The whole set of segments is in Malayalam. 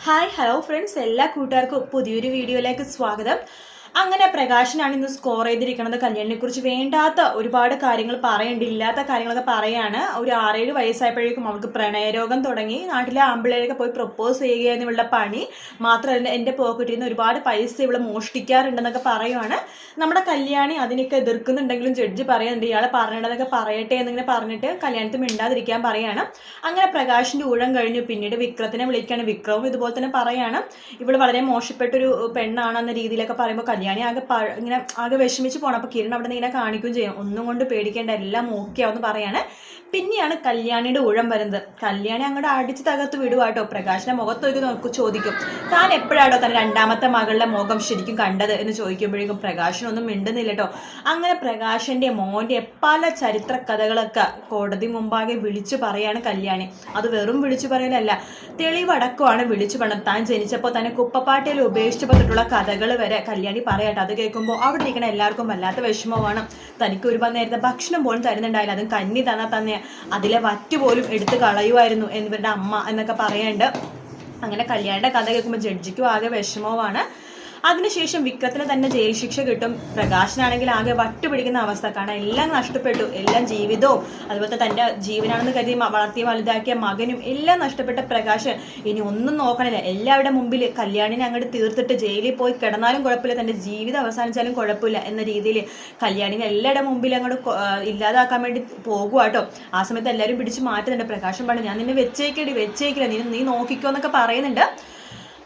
ഹായ് ഹലോ ഫ്രണ്ട്സ്, എല്ലാ കൂട്ടുകാർക്കും പുതിയൊരു വീഡിയോയിലേക്ക് സ്വാഗതം. അങ്ങനെ പ്രകാശനാണ് ഇന്ന് സ്കോർ ചെയ്തിരിക്കുന്നത്. കല്യാണിനെ കുറിച്ച് വേണ്ടാത്ത ഒരുപാട് കാര്യങ്ങൾ പറയണ്ട, ഇല്ലാത്ത കാര്യങ്ങളൊക്കെ പറയാണ്. ഒരു 6-7 വയസ്സായപ്പോഴേക്കും അവൾക്ക് പ്രണയരോഗം തുടങ്ങി. നാട്ടിലെ ആമ്പിള്ളേരൊക്കെ പോയി പ്രൊപ്പോസ് ചെയ്യുക എന്നുള്ള പണി മാത്രമല്ല, എൻ്റെ പോക്കറ്റിൽ നിന്ന് ഒരുപാട് പൈസ ഇവള് മോഷ്ടിക്കാറുണ്ടെന്നൊക്കെ പറയുവാണ്. നമ്മുടെ കല്യാണി അതിനൊക്കെ എതിർക്കുന്നുണ്ടെങ്കിലും ജഡ്ജി പറയുന്നുണ്ട് ഇയാളെ പറയണതൊക്കെ പറയട്ടെ എന്നിങ്ങനെ പറഞ്ഞിട്ട് കല്യാണത്തിന് മിണ്ടാതിരിക്കാൻ പറയാണ്. അങ്ങനെ പ്രകാശിന്റെ ഊഴം കഴിഞ്ഞു. പിന്നീട് വിക്രത്തിനെ വിളിക്കാണ്. വിക്രവും ഇതുപോലെ തന്നെ പറയാണ് ഇവള് വളരെ മോശപ്പെട്ടൊരു പെണ്ണാണെന്ന രീതിയിലൊക്കെ പറയുമ്പോൾ കല്യാണി ഇങ്ങനെ ആകെ വിഷമിച്ച് പോകണം. അപ്പൊ കിരൺ അവിടെ നിന്ന് ഇങ്ങനെ കാണിക്കുകയും ചെയ്യും. ഒന്നും കൊണ്ട് പേടിക്കേണ്ട, എല്ലാം ഓക്കെ ആവെന്ന് പറയാണ്. പിന്നെയാണ് കല്യാണിയുടെ ഊഴം വരുന്നത്. കല്യാണി അങ്ങോട്ട് അടിച്ച് തകർത്ത് വിടുവാട്ടോ. പ്രകാശിന്റെ മുഖത്തൊരു ചോദിക്കും, താൻ എപ്പോഴാട്ടോ തന്നെ രണ്ടാമത്തെ മകളുടെ മുഖം ശരിക്കും കണ്ടത് എന്ന് ചോദിക്കുമ്പോഴേക്കും പ്രകാശനൊന്നും മിണ്ടുന്നില്ല കേട്ടോ. അങ്ങനെ പ്രകാശന്റെ മോന്റെ പല ചരിത്ര കഥകളൊക്കെ കോടതി മുമ്പാകെ വിളിച്ചു പറയാണ് കല്യാണി. അത് വെറും വിളിച്ചു പറയലല്ല, തെളിവടക്കമാണ് വിളിച്ചു പറയണം. താൻ ജനിച്ചപ്പോൾ തന്നെ കുപ്പപ്പാട്ടയിൽ ഉപേക്ഷിച്ചു പറഞ്ഞിട്ടുള്ള കഥകൾ വരെ കല്യാണി പറയാട്ടോ. അത് കേൾക്കുമ്പോൾ അവിടെ ഇരിക്കണ എല്ലാവർക്കും വല്ലാത്ത വിഷമമാണ്. തനിക്ക് ഒരുപാട് നേരത്തെ ഭക്ഷണം പോലും തരുന്നുണ്ടായില്ല, അതും കന്നി തന്നാൽ തന്നെ അതിലെ വറ്റുപോലും എടുത്ത് കളയുമായിരുന്നു എന്നിവരുടെ അമ്മ എന്നൊക്കെ പറയാണ്ട്. അങ്ങനെ കല്യാണിയുടെ കഥ കേൾക്കുമ്പോൾ ജഡ്ജിക്കും ആകെ വിഷമവുമാണ്. അതിനുശേഷം വിക്രത്തിന് തന്നെ ജയിൽ ശിക്ഷ കിട്ടും. പ്രകാശനാണെങ്കിൽ ആകെ വട്ടുപിടിക്കുന്ന അവസ്ഥ. കാരണം എല്ലാം നഷ്ടപ്പെട്ടു, എല്ലാം ജീവിതവും അതുപോലെ തന്റെ ജീവനാണെന്ന് കരുതി വളർത്തി വലുതാക്കിയ മകനും എല്ലാം നഷ്ടപ്പെട്ട പ്രകാശ് ഇനി ഒന്നും നോക്കണില്ല. എല്ലാവരുടെ മുമ്പിൽ കല്യാണിനെ അങ്ങോട്ട് തീർത്തിട്ട് ജയിലിൽ പോയി കിടന്നാലും കുഴപ്പമില്ല, തന്റെ ജീവിതം അവസാനിച്ചാലും കുഴപ്പമില്ല എന്ന രീതിയിൽ കല്യാണിനെ എല്ലാവരുടെ മുമ്പിൽ അങ്ങോട്ട് ഇല്ലാതാക്കാൻ വേണ്ടി പോകുവാട്ടോ. ആ സമയത്ത് എല്ലാവരും പിടിച്ച് മാറ്റുന്നുണ്ട്. പ്രകാശം പറഞ്ഞു, ഞാൻ നിന്നെ വെച്ചേക്കില്ല, നീ നോക്കിക്കോ എന്നൊക്കെ പറയുന്നുണ്ട്.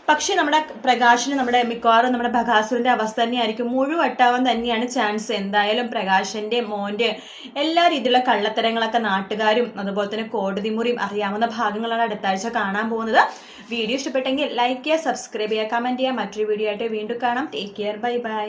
പക്ഷെ നമ്മുടെ പ്രകാശിന് മിക്കവാറും നമ്മുടെ ബകാസുരന്റെ അവസ്ഥ തന്നെയായിരിക്കും. മുഴുവട്ടാവാൻ തന്നെയാണ് ചാൻസ്. എന്തായാലും പ്രകാശന്റെ മോന്റെ എല്ലാ രീതിയിലുള്ള കള്ളത്തരങ്ങളൊക്കെ നാട്ടുകാരും അതുപോലെ തന്നെ കോടതി മുറിയും അറിയാവുന്ന ഭാഗങ്ങളാണ് അടുത്ത ആഴ്ച കാണാൻ പോകുന്നത്. വീഡിയോ ഇഷ്ടപ്പെട്ടെങ്കിൽ ലൈക്ക് ചെയ്യുക, സബ്സ്ക്രൈബ് ചെയ്യുക, കമന്റ് ചെയ്യുക. മറ്റൊരു വീഡിയോ ആയിട്ട് വീണ്ടും കാണാം. Take care, bye bye.